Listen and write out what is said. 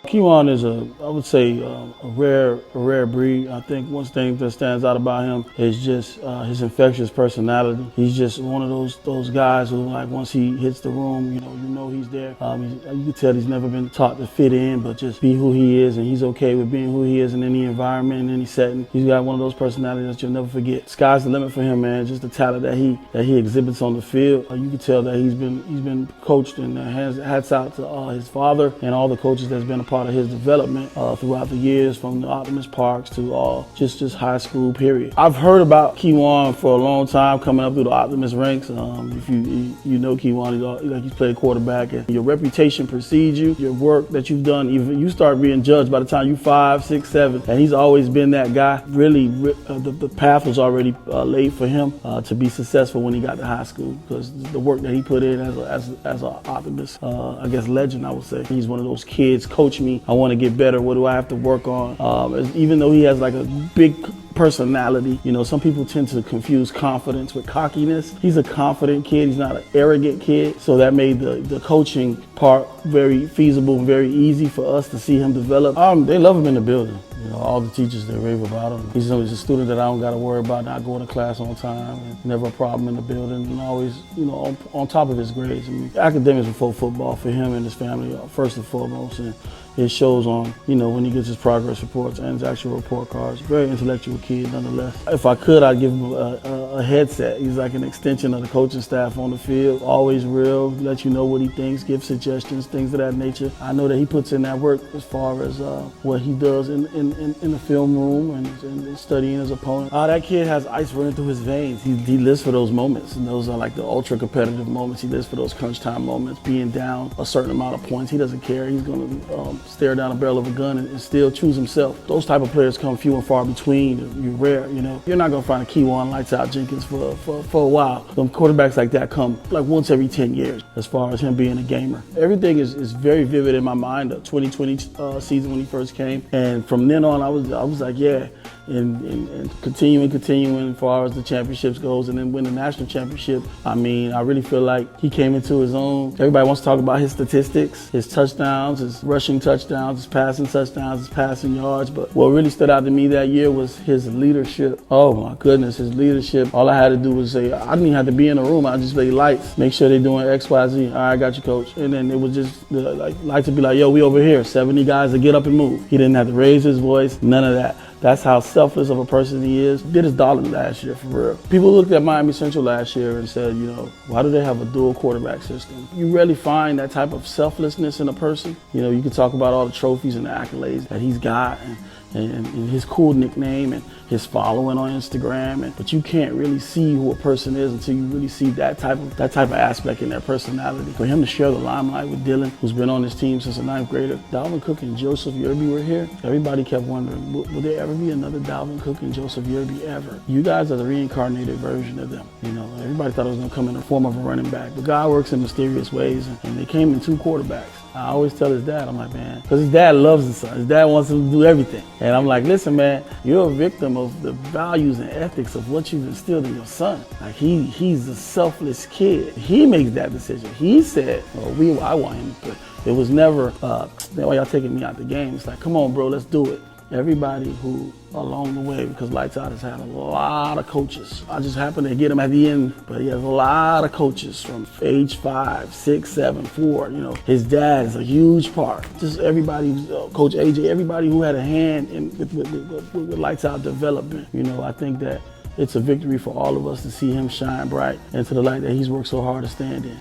Keyone is I would say, a rare breed. I think one thing that stands out about him is just his infectious personality. He's just one of those guys who, like, once he hits the room, you know he's there. You can tell he's never been taught to fit in, but just be who he is, and he's okay with being who he is in any environment, in any setting. He's got one of those personalities that you'll never forget. Sky's the limit for him, man. Just the talent that he exhibits on the field. You can tell that he's been coached, and hats out to his father and all the coaches that's been a part of his development throughout the years, from the Optimist Parks to just high school period. I've heard about Keyone for a long time, coming up through the Optimist ranks. If you know Keyone, he's played quarterback, and your reputation precedes you. Your work that you've done, even you start being judged by the time you're 5, 6, 7, and he's always been that guy. Really, the path was already laid for him to be successful when he got to high school, because the work that he put in as an Optimist, I guess, legend, I would say. He's one of those kids, coach me, I want to get better, what do I have to work on? Even though he has like a big personality, some people tend to confuse confidence with cockiness. He's a confident kid, he's not an arrogant kid, so that made the coaching part very feasible and very easy for us to see him develop. They love him in the building. All the teachers, they rave about him. He's a student that I don't got to worry about not going to class on time, and never a problem in the building, and always, on top of his grades. Academics before football for him and his family, first and foremost, and it shows on, when he gets his progress reports and his actual report cards. Very intellectual kid, nonetheless. If I could, I'd give him a headset. He's like an extension of the coaching staff on the field. Always real, let you know what he thinks, give suggestions, things of that nature. I know that he puts in that work as far as what he does in the film room and studying his opponent. That kid has ice running through his veins. He lives for those moments, and those are like the ultra competitive moments. He lives for those crunch time moments, being down a certain amount of points. He doesn't care. He's going to stare down a barrel of a gun and still choose himself. Those type of players come few and far between. You're rare, You're not going to find a Keyone lights out Jenkins for a while. Some quarterbacks like that come like once every 10 years as far as him being a gamer. Everything is very vivid in my mind. The 2020 season when he first came, and from then on I was like, yeah, and continuing as far as the championships goes, and then win the national championship. I really feel like he came into his own. Everybody wants to talk about his statistics, his touchdowns, his rushing touchdowns, his passing touchdowns, his passing yards, but what really stood out to me that year was his leadership. Oh my goodness, his leadership. All I had to do was say, I didn't even have to be in the room, I just say lights, make sure they're doing X, Y, Z. All right, I got you, coach. And then it was just lights would be like, yo, we over here, 70 guys to get up and move. He didn't have to raise his voice, none of that. That's how selfless of a person he is. Did his dollar last year, for real. People looked at Miami Central last year and said, why do they have a dual quarterback system? You rarely find that type of selflessness in a person. You can talk about all the trophies and the accolades that he's got, and his cool nickname and his following on Instagram, but you can't really see who a person is until you really see that type of aspect in their personality. For him to share the limelight with Dylan, who's been on his team since the 9th grader, Dalvin Cook and Joseph Yerby were here. Everybody kept wondering, will there ever be another Dalvin Cook and Joseph Yerby ever? You guys are the reincarnated version of them. Everybody thought it was going to come in the form of a running back, but God works in mysterious ways, and they came in 2 quarterbacks. I always tell his dad, I'm like, man, because his dad loves his son. His dad wants him to do everything. And I'm like, listen, man, you're a victim of the values and ethics of what you've instilled in your son. Like, he's a selfless kid. He makes that decision. He said, I want him to. It was never, why y'all taking me out the game? It's like, come on, bro, let's do it. Everybody who along the way, because Lights Out has had a lot of coaches. I just happened to get him at the end, but he has a lot of coaches from age 5, 6, 7, 4. His dad is a huge part. Just everybody, Coach AJ, everybody who had a hand in with Lights Out development. I think that it's a victory for all of us to see him shine bright into the light that he's worked so hard to stand in.